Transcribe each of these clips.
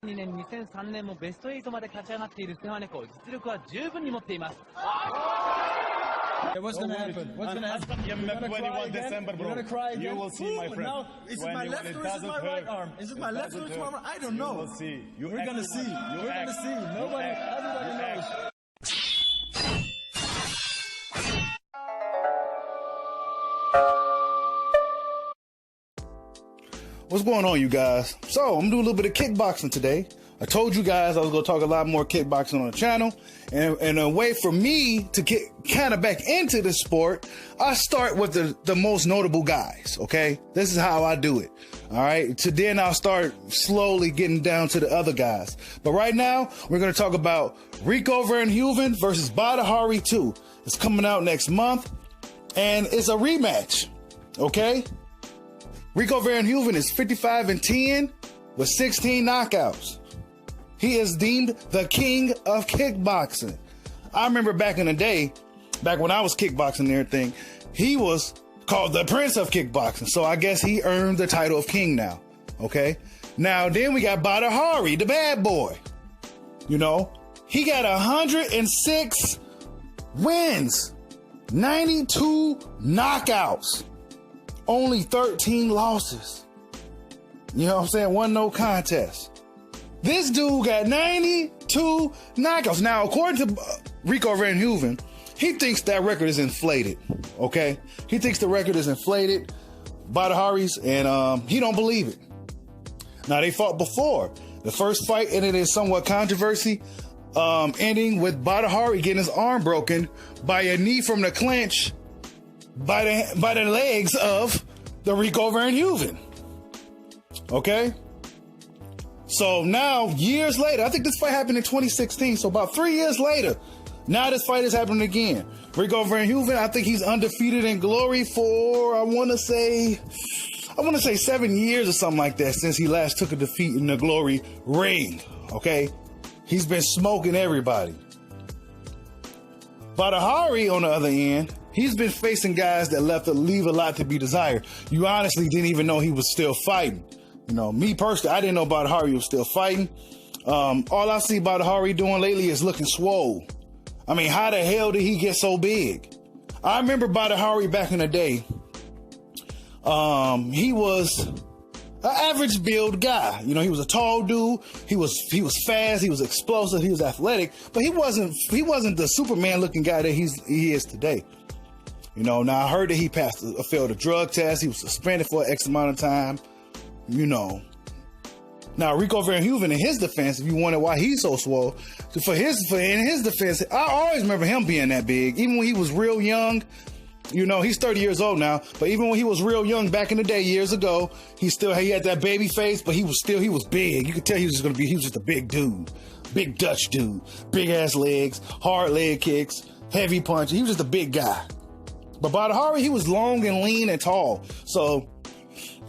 2002年、2003年もベスト8まで勝ち上がっているステファネコ、実力は十分に持っています。What's gonna happen? What's gonna happen? You're gonna cry again? You're gonna cry again? You will see, my friend. Now, is it my left or is it my right arm? Is it my left or is it my right? I don't know. You will see. We're gonna see. We're gonna see. Everybody knows. What's going on, you guys? So, I'm doing a little bit of kickboxing today. I told you guys I was going to talk a lot more kickboxing on the channel. And a way for me to get kind of back into the sport, I start with the most notable guys, okay? This is how I do it, all right? To then I'll start slowly getting down to the other guys. But right now, we're going to talk about Rico Verhoeven versus Badr 2. It's coming out next month, and it's a rematch, okay? Rico Verhoeven is 55-10 with 16 knockouts. He is deemed the king of kickboxing. I remember back in the day, back when I was kickboxing and everything, he was called the prince of kickboxing. So I guess he earned the title of king now. Okay. Now then we got Badr, the bad boy. You know, he got 106 wins, 92 knockouts, only 13 losses. You know what I'm saying? One no contest. This dude got 92 knockouts. Now, according to Rico Verhoeven, he thinks that record is inflated, okay? He thinks the record is inflated, Badr's, and he don't believe it. Now, they fought before. The first fight ended in somewhat controversy, ending with Badr getting his arm broken by a knee from the clinch by the legs of the Rico Verhoeven, okay? So now, years later, I think this fight happened in 2016. So about 3 years later, now this fight is happening again. Rico Verhoeven, I think he's undefeated in glory for, I want to say 7 years or something like that since he last took a defeat in the glory ring. Okay. He's been smoking everybody. Badr, on the other end, he's been facing guys that leave a lot to be desired. You honestly didn't even know he was still fighting. You know, me personally, I didn't know Badr was still fighting. All I see Badr doing lately is looking swole. I mean, how the hell did he get so big? I remember Badr back in the day. He was an average build guy. You know, he was a tall dude. He was fast. He was explosive. He was athletic. But he wasn't the Superman looking guy that he is today. You know, now I heard that he failed a drug test. He was suspended for X amount of time. You know, now Rico Verhoeven, in his defense, if you wonder why he's so swole, in his defense, I always remember him being that big, even when he was real young. You know, he's 30 years old now, but even when he was real young back in the day, years ago, he had that baby face, but he was big. You could tell he was just a big dude, big Dutch dude, big ass legs, hard leg kicks, heavy punch. He was just a big guy. But Badr, he was long and lean and tall, so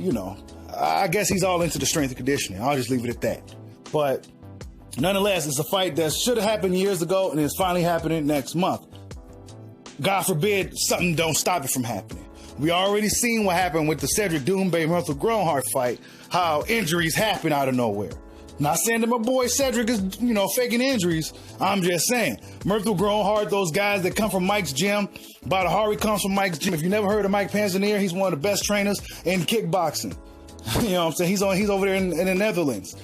you know. I guess he's all into the strength and conditioning. I'll just leave it at that. But nonetheless, it's a fight that should have happened years ago, and it's finally happening next month. God forbid something don't stop it from happening. We already seen what happened with the Cedric Doumbé-Murthel Groenhart fight, how injuries happen out of nowhere. Not saying that my boy Cedric is, you know, faking injuries. I'm just saying. Murthel Groenhart, those guys that come from Mike's gym. Badr comes from Mike's gym. If you never heard of Mike Panzanier, he's one of the best trainers in kickboxing. You know what I'm saying? He's over there in the Netherlands.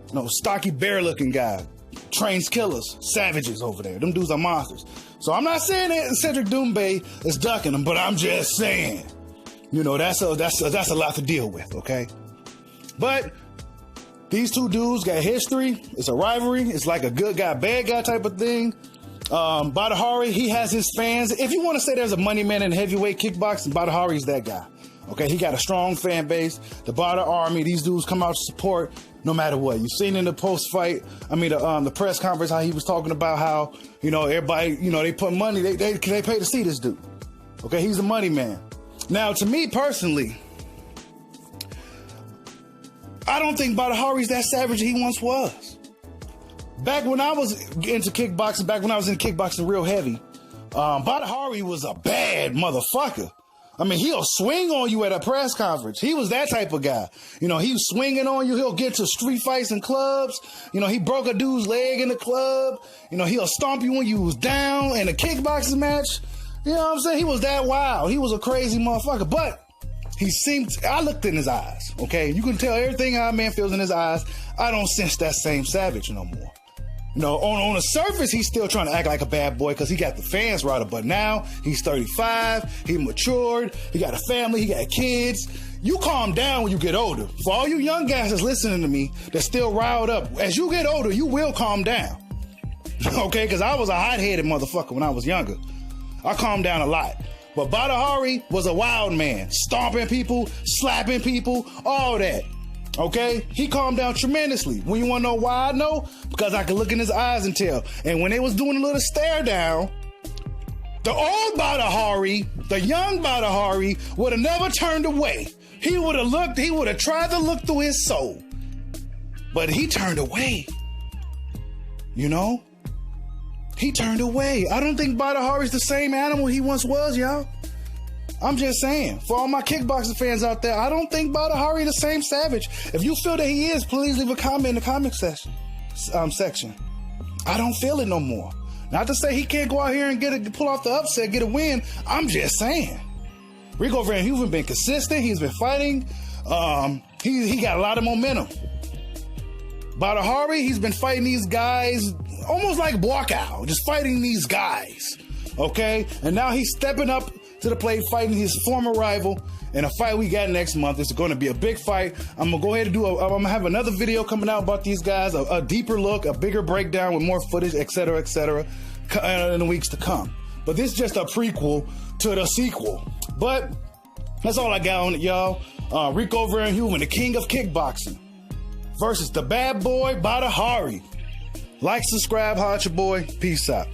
You know, stocky bear-looking guy. Trains killers, savages over there. Them dudes are monsters. So I'm not saying that Cedric Doumbé is ducking them, but I'm just saying, you know, that's a lot to deal with, okay? But these two dudes got history. It's a rivalry. It's like a good guy, bad guy type of thing. Badr, he has his fans. If you want to say there's a money man in heavyweight kickboxing, Badr is that guy. Okay, he got a strong fan base. The Badr Army, these dudes come out to support no matter what. You've seen in the post-fight, the press conference, how he was talking about how, you know, everybody, you know, they put money, they pay to see this dude. Okay, he's a money man. Now, to me personally, I don't think Badr is that savage he once was. Back when I was into kickboxing, back when I was in kickboxing real heavy, Badr was a bad motherfucker. I mean, he'll swing on you at a press conference. He was that type of guy. You know, he was swinging on you. He'll get to street fights in clubs. You know, he broke a dude's leg in the club. You know, he'll stomp you when you was down in a kickboxing match. You know what I'm saying? He was that wild. He was a crazy motherfucker. But I looked in his eyes, okay? You can tell everything our man feels in his eyes. I don't sense that same savage no more. You know, on the surface, he's still trying to act like a bad boy because he got the fans riled up. But now he's 35, he matured, he got a family, he got kids. You calm down when you get older. For all you young guys that's listening to me that's still riled up, as you get older, you will calm down. Okay? Because I was a hot-headed motherfucker when I was younger. I calmed down a lot. But Badr was a wild man, stomping people, slapping people, all that. Okay? He calmed down tremendously. When you want to know why I know? Because I could look in his eyes and tell. And when they was doing a little stare down, the old Badr, the young Badr, would have never turned away. He would have tried to look through his soul. But he turned away. You know? He turned away. I don't think Badr is the same animal he once was, y'all. I'm just saying, for all my kickboxing fans out there, I don't think Badr is the same savage. If you feel that he is, please leave a comment in the comment section. I don't feel it no more. Not to say he can't go out here and pull off the upset, get a win. I'm just saying. Rico Verhoeven been consistent. He's been fighting. He got a lot of momentum. Badr, he's been fighting these guys almost like walkout, just fighting these guys. Okay? And now he's stepping up to the plate, fighting his former rival in a fight we got next month. It's going to be a big fight. I'm going to go ahead and I'm going to have another video coming out about these guys, a deeper look, a bigger breakdown with more footage, etc., in the weeks to come. But this is just a prequel to the sequel. But that's all I got on it, y'all. Rico Verhoeven, the king of kickboxing, versus the bad boy, Badr. Like, subscribe, holla at your boy. Peace out.